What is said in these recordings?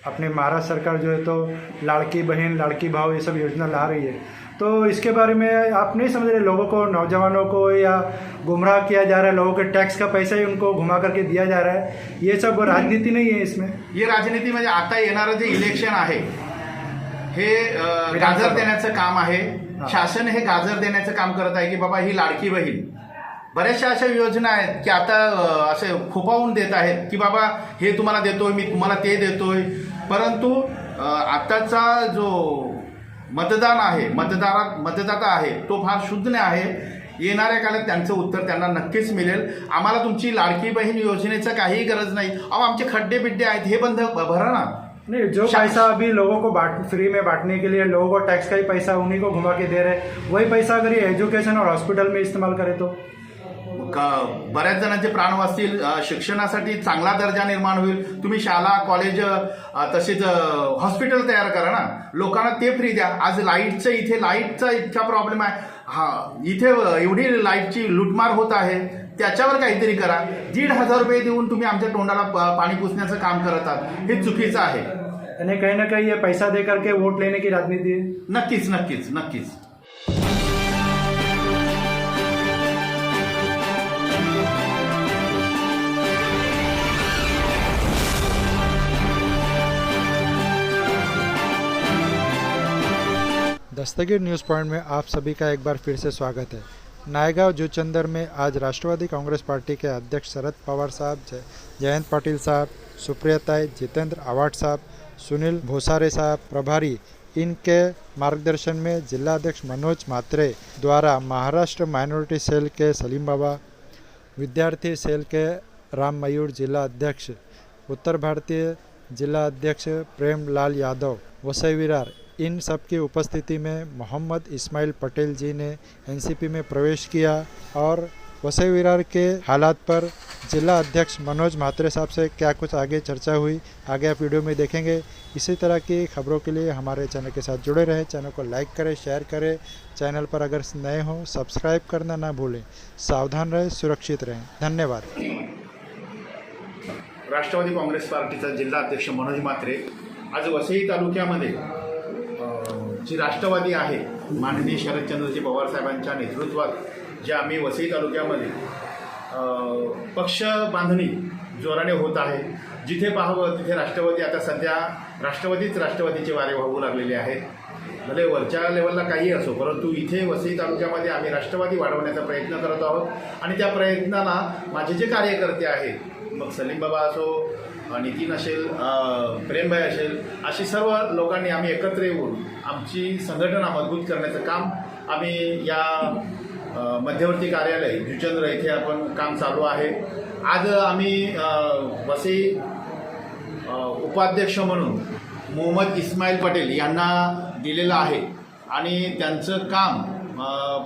अपने महाराष्ट्र सरकार जो है तो लाड़की बहन लाड़की भाव ये सब योजना ला रही है, तो इसके बारे में आप नहीं समझ रहे? लोगों को, नौजवानों को या गुमराह किया जा रहा है, लोगों के टॅक्स का पैसा ही उनको घुमा करके दिया जा रहा है, ये सब राजनीति नहीं है इसमें? ये राजनीति म्हणजे आता येणारं जे इलेक्शन आहे हे गाजर देण्याचं काम आहे। शासन हे गाजर देण्याचं काम करत आहे की बाबा ही लाडकी बहीण, बऱ्याचशा अशा योजना आहेत की आता असे फुपावून देत आहेत की बाबा हे तुम्हाला देतोय, मी तुम्हाला ते देतोय, परंतु आताचा जो मतदान आहे, मतदाता आहे तो फार शुद्ध आहे। येणाऱ्या काळात त्यांचं उत्तर त्यांना नक्कीच मिळेल। आम्हाला तुमची लाडकी बहीण योजनेचं काही गरज नाही। अहो आमचे खड्डे बिड्डे आहेत हे बंद भरा ना। नहीं, जो पैसा अभी लोगों को फ्री में बांटने के लिए लोगों को टैक्स का ही पैसा उन्हीं को घुमा के दे रहे, वही पैसा अगर ये एजुकेशन और हॉस्पिटल में इस्तेमाल करे तो बऱ्याच जणांचे प्राण वाचतील, शिक्षणासाठी चांगला दर्जा निर्माण होईल। तुम्ही शाळा कॉलेज तसेच हॉस्पिटल तयार करा ना, लोकांना ते फ्री द्या। आज लाईटचं, इथे लाईटचा इतका प्रॉब्लेम आहे, हा इथे एवढी लाईटची लूटमार होत आहे, त्याच्यावर काहीतरी करा। 1,500 रुपये देऊन तुम्ही आमच्या तोंडाला पाणी पुसण्याचं काम करत आहात, हे चुकीचं आहे। यानी कहीं ना कहीं ये पैसा दे करके वोट लेने की राजनीति है। नक्कीच नक्कीच नक्कीच। दस्तगीर न्यूज़ पॉइंट में आप सभी का एक बार फिर से स्वागत है। नायगांव जुचंदर में आज राष्ट्रवादी कांग्रेस पार्टी के अध्यक्ष शरद पवार साहब, जयंत पाटिल साहब, सुप्रियताई, जितेंद्र आवाड साहब, सुनील भोसारे साहब प्रभारी, इनके मार्गदर्शन में जिला अध्यक्ष मनोज मात्रे द्वारा महाराष्ट्र माइनॉरिटी सेल के सलीम बाबा, विद्यार्थी सेल के राम मयूर जिला अध्यक्ष, उत्तर भारतीय जिला अध्यक्ष प्रेम लाल यादव, वसई विरार, इन सब की उपस्थिति में मोहम्मद इस्माइल पटेल जी ने एनसीपी में प्रवेश किया और वसई विरार के हालात पर जिला अध्यक्ष मनोज म्हात्रे साहब से क्या कुछ आगे चर्चा हुई, आगे आप वीडियो में देखेंगे। इसी तरह की खबरों के लिए हमारे चैनल के साथ जुड़े रहें। चैनल को लाइक करें, शेयर करें। चैनल पर अगर नए हों सब्सक्राइब करना ना भूलें। सावधान रहें, सुरक्षित रहें। धन्यवाद। राष्ट्रवादी काँग्रेस पार्टीचा जिल्हा अध्यक्ष मनोज म्हात्रे आज वसई तालुक्यामध्ये जी राष्ट्रवादी आहे, माननीय शरदचंद्रजी पवार साहेबांच्या नेतृत्वात जे आम्ही वसई तालुक्यामध्ये पक्ष बांधणी जोराने होत आहे। जिथे पाहावं तिथे राष्ट्रवादी, आता सध्या राष्ट्रवादीचे वारे वाहू लागलेले आहेत। भले वरच्या लेवलला काही असो, परंतु इथे वसई तालुक्यामध्ये आम्ही राष्ट्रवादी वाढवण्याचा प्रयत्न करत आहोत आणि त्या प्रयत्नाला माझे जे कार्यकर्ते आहेत, मग सलीम बाबा असो, नितीन असेल, प्रेमभाई असेल, अशी सर्व लोकांनी आम्ही एकत्र येऊन आमची संघटना मजबूत करण्याचं काम आम्ही या मध्यवर्ती कार्यालय जुचंद्र येथे आपण काम चालू आहे। आज आम्ही वसई उपाध्यक्ष म्हणून मोहम्मद इस्माइल पटेल यांना दिलेलं आहे आणि त्यांचं काम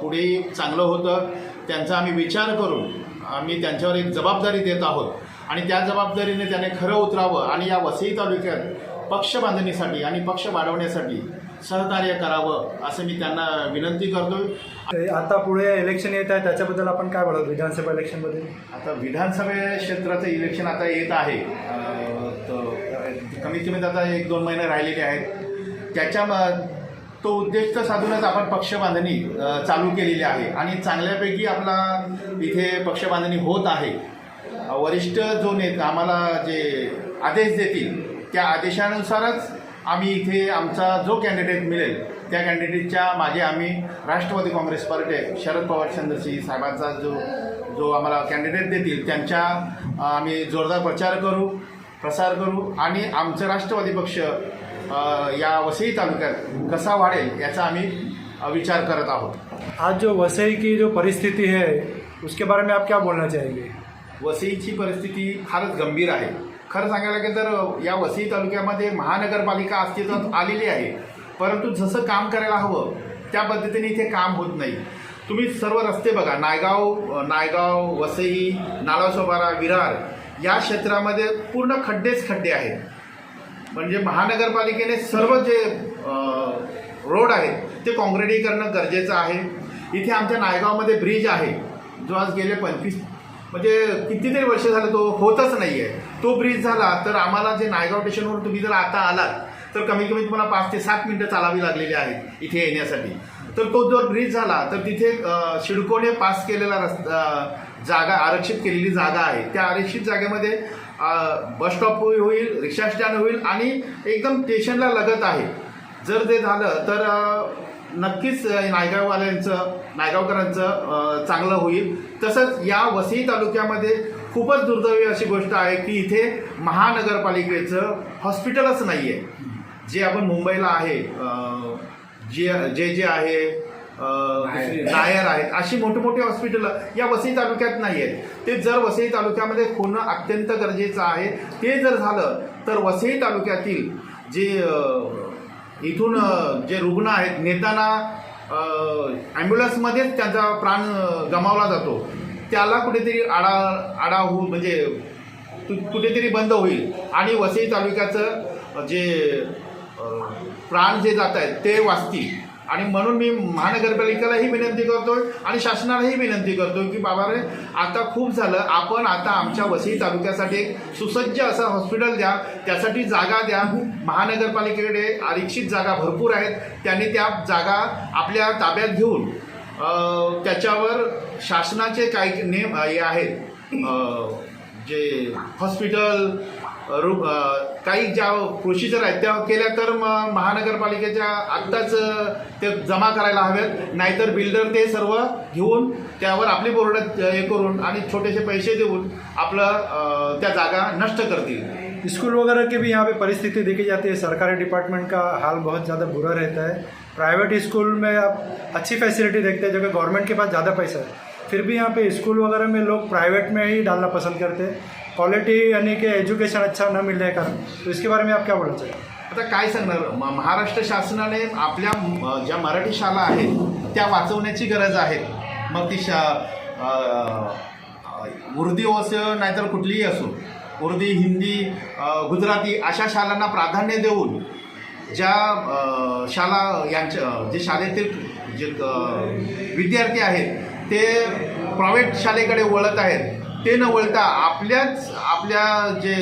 पुढे चांगलं होतं, त्यांचा आम्ही विचार करून आम्ही त्यांच्यावर एक जबाबदारी देत आहोत आणि त्या जबाबदारीने त्याने खरं उतरावं आणि या वसई तालुक्यात पक्ष बांधणीसाठी आणि पक्ष वाढवण्यासाठी सहकार्य करावं असं मी त्यांना विनंती करतोय। आता पुढे इलेक्शन येत आहे, त्याच्याबद्दल आपण काय बोलतो? विधानसभा इलेक्शनमध्ये आता विधानसभा क्षेत्राचं इलेक्शन आता येत आहे, कमीत कमी आता 1-2 महिने राहिलेले आहेत। त्याच्या तो उद्देश साधूनच आपण पक्ष बांधणी चालू केलेली आहे आणि चांगल्यापैकी आपला इथे पक्ष बांधणी होत आहे। वरिष्ठ जो नेता आम्हाला जे आदेश देतील त्या आदेशानुसारच आम्ही इथे आमचा जो कॅन्डिडेट मिळेल त्या कॅन्डिडेटच्या मागे आम्ही राष्ट्रवादी काँग्रेस पार्टी शरद पवार चंद्रजी साहेबांचा जो आम्हाला कॅन्डिडेट देतील त्यांच्या आम्ही जोरदार प्रसार करू आणि आमचं राष्ट्रवादी पक्ष या वसई तालुक्यात कसा वाढेल याचा आम्ही विचार करत आहोत। आज जो वसई की जो परिस्थिती है उसके बारे में आप क्या बोलना चाहेंगे? वसईची परिस्थिती फारच गंभीर आहे। खरं सांगायला गेलं तर या वसई तालुक्यामध्ये महानगरपालिका अस्तित्वात आलेली आहे, परंतु जसं काम करायला हवं त्या पद्धतीने इथे काम होत नाही। तुम्ही सर्व रस्ते बघा, नायगाव, वसई, नालासोपारा, विरार या क्षेत्रामध्ये पूर्ण खड्डे आहेत। म्हणजे महानगरपालिकेने सर्व जे रोड आहेत ते काँक्रिटीकरण गरजेचं आहे। इथे आमच्या नायगावमध्ये ब्रिज आहे जो आज गेले म्हणजे कितीतरी वर्ष झालं तो होतच नाही आहे. तो ब्रिज झाला तर आम्हाला जे नायगाव स्टेशनवर तुम्ही जर आता आलात तर कमीत कमी तुम्हाला 5 ते 7 मिनिटं चालावी लागलेली आहेत इथे येण्यासाठी. तर तो जर ब्रिज झाला तर तिथे सिडकोने पास केलेला जागा, आरक्षित केलेली जागा आहे. त्या आरक्षित जागेमध्ये बस स्टॉप होईल, रिक्षा स्टँड होईल आणि एकदम स्टेशनला लगत आहे. जर ते झालं तर नक्कीच नायगावकरांचं चांगलं होईल. तसंच या वसई तालुक्यामध्ये खूपच दुर्दैवी अशी गोष्ट आहे की इथे महानगरपालिकेचं हॉस्पिटलच नाही आहे. जे आपण मुंबईला आहे, जे आहे नायर आहेत, अशी मोठी मोठी हॉस्पिटल या वसई तालुक्यात नाही आहेत. ते जर वसई तालुक्यामध्ये होणं अत्यंत गरजेचं आहे. ते जर झालं तर वसई तालुक्यातील जे इथून जे रुग्ण आहेत नेताना ॲम्ब्युलन्समध्येच त्यांचा प्राण गमावला जातो, त्याला कुठेतरी आडा होऊन म्हणजे कुठेतरी बंद होईल आणि वसई तालुक्याचं जे प्राण जे जात आहेत ते वाचतील. आणि म्हणून मी महानगरपालिकेलाही विनंती करतोय आणि शासनालाही विनंती करतोय की बाबा रे, आता खूप झालं, आपण आता आमच्या वसई तालुक्यासाठी एक सुसज्ज असं हॉस्पिटल द्या, त्यासाठी जागा द्या. महानगरपालिकेकडे आरक्षित जागा भरपूर आहेत, त्यांनी त्या जागा आपल्या ताब्यात घेऊन त्याच्यावर शासनाचे काही नेम हे आहेत, जे हॉस्पिटल काही ज्या प्रोसिजर आहेत त्या केल्या तर महानगरपालिकेच्या आत्ताच ते जमा करायला हवेत. नाहीतर बिल्डर ते सर्व घेऊन त्यावर आपली बोर्ड हे करून आणि छोटेसे पैसे देऊन आपलं त्या जागा नष्ट करतील. स्कूल वगैरह की भी यहाँ पे परिस्थिति देखी जाती है. सरकारी डिपार्टमेंट का हाल बहुत ज़्यादा बुरा रहता है. प्राइवेट स्कूल में आप अच्छी फैसिलिटी देखते हैं, जो कि गवर्नमेंट के पास ज़्यादा पैसा है, फिर भी यहाँ पे स्कूल वगैरह में लोग प्राइवेट में ही डालना पसंद करते हैं, क्वालिटी यानी कि एजुकेशन अच्छा न मिलने का. तो इसके बारे में आप क्या बोलना चाहिए? आता काय सांगणार, महाराष्ट्र शासनाने आपल्या ज्या मराठी शाळा आहेत त्या वाचवण्याची गरज आहे. मग ती उर्दू असो नाहीतर कुठलीही असो, उर्दू, हिंदी, गुजराती अशा शाळांना प्राधान्य देऊन ज्या शाळा यांच्या जे शाळेतील जे विद्यार्थी आहेत ते प्रायव्हेट शाळेकडे वळत आहेत, ते न वळता आपल्या जे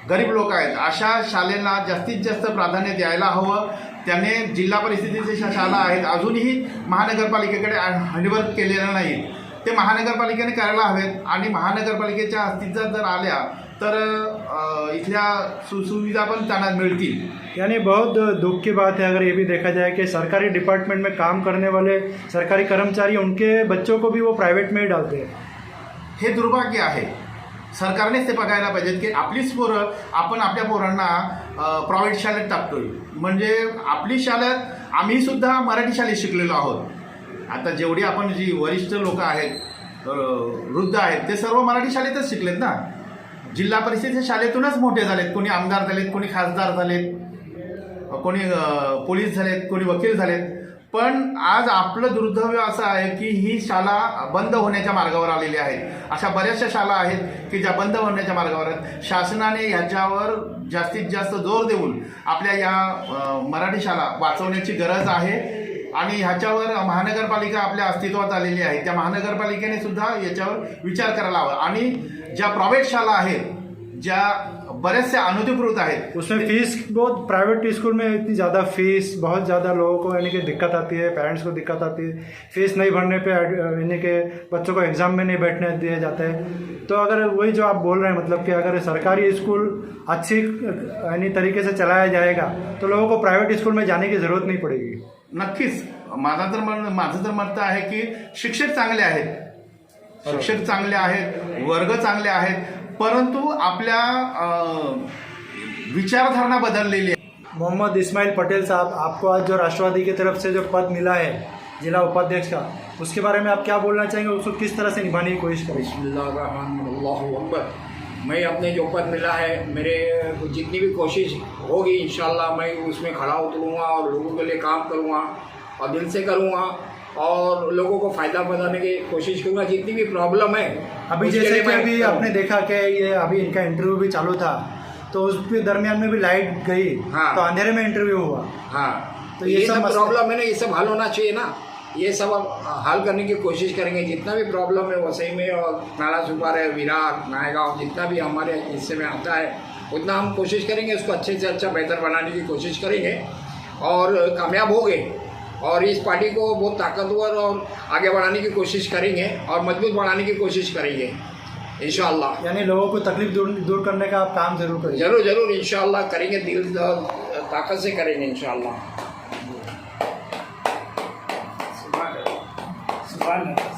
गरीब लोक आहेत अशा शाळेला जास्तीत जास्त प्राधान्य द्यायला हवं. त्याने जिल्हा परिषदेच्या शाळा आहेत अजूनही महानगरपालिकेकडे हँडओव्हर केलेल्या नाहीत, ते महानगरपालिकेने करायला हवेत. आणि महानगरपालिकेच्या अस्तित्वात जर आल्या तर इथल्या सुविधा पण त्यांना मिळतील. यानी बहुत दुख की बात है अगर ये भी देखा जाए कि सरकारी डिपार्टमेंट में काम करने वाले सरकारी कर्मचारी उनके बच्चों को भी वो प्राइवेट में ही डालते हैं. हे दुर्भाग्य आहे. सरकारनेच ते बघायला पाहिजेत की आपलीच पोरं आपण आपल्या पोरांना प्रायव्हेट शाळेत टाकतोय. म्हणजे आपली शाळेत आम्हीसुद्धा मराठी शाळेत शिकलेलो आहोत. आता जेवढी आपण जी वरिष्ठ लोक आहेत, वृद्ध आहेत, ते सर्व मराठी शाळेतच शिकलेत ना. जिल्हा परिषदेच्या शाळेतूनच मोठे झालेत. कोणी आमदार झालेत, कोणी खासदार झालेत, कोणी पोलीस झालेत, कोणी वकील झालेत. पण आज आपलं दुर्दैव असं आहे की ही शाळा बंद होण्याच्या मार्गावर आलेली आहे. अशा बऱ्याचशा शाळा आहेत की ज्या बंद होण्याच्या मार्गावर आहेत. शासनाने ह्याच्यावर जास्तीत जास्त जोर देऊन आपल्या या मराठी शाळा वाचवण्याची गरज आहे. आणि ह्याच्यावर महानगरपालिका आपल्या अस्तित्वात आलेली आहे, त्या महानगरपालिकेने सुद्धा याच्यावर विचार करायला हवा. आणि ज्या प्रायव्हेट शाळा आहेत, ज्या बरेचसे अनधिकृत आहेत, उसमें फीस बहुत, प्राइवेट स्कूल में इतनी ज़्यादा फीस, बहुत ज़्यादा लोगों को यानी कि दिक्कत आती है, पेरेंट्स को दिक्कत आती है. फीस नहीं भरने पे यानी कि बच्चों को एग्ज़ाम में नहीं बैठने दिया जाता है. तो अगर वही जो आप बोल रहे हैं मतलब कि अगर सरकारी स्कूल अच्छी यानी तरीके से चलाया जाएगा तो लोगों को प्राइवेट स्कूल में जाने की ज़रूरत नहीं पड़ेगी. नक्कीच. माझं तर मत आहे की शिक्षक चांगले आहेत, शिक्षक चांगले आहेत, वर्ग चांगले आहेत, परंतु आपल्या विचारधारणा बदललेली आहे. मोहम्मद इस्माइल पटेल साहब, आपको आज जो राष्ट्रवादी की तरफ से जो पद मिला है जिला उपाध्यक्ष का, उसके बारे में आप क्या बोलना चाहेंगे? उसको किस तरह से निभाने की कोशिश करें? बिस्मिल्लाहिर्रहमानिर्रहीम. अकबर. मैं अपने जो पद मिला है, मेरे जितनी भी कोशिश होगी इंशाल्लाह मैं उसमें खड़ा उतरूँगा और लोगों के लिए काम करूँगा और दिल से करूँगा और लोगों को फ़ायदा बताने की कोशिश करूँगा. जितनी भी प्रॉब्लम है अभी जैसे कि अभी आपने देखा कि ये अभी इनका इंटरव्यू भी चालू था तो उसके दरमियान में भी लाइट गई. हाँ. तो अंधेरे में इंटरव्यू हुआ. हाँ, तो ये सब सब प्रॉब्लम है ना, ये सब हल होना चाहिए ना. ये सब हम हल करने की कोशिश करेंगे। जितना भी प्रॉब्लम है वसई में और नाला सुपार है, विरार, नायगांव, जितना भी हमारे हिस्से में आता है उतना हम कोशिश करेंगे उसको अच्छे से अच्छा बेहतर बनाने की कोशिश करेंगे और कामयाब हो गए और इस पार्टी को बहुत ताकतवर और आगे बढ़ाने की कोशिश करेंगे और मजबूत बनाने की कोशिश करेंगे इंशाअल्लाह। यानी लोगों को तकलीफ दूर करने का आप काम जरूर करेंगे। जरूर जरूर इंशाअल्लाह करेंगे, दिल ताकत से करेंगे इंशाअल्लाह।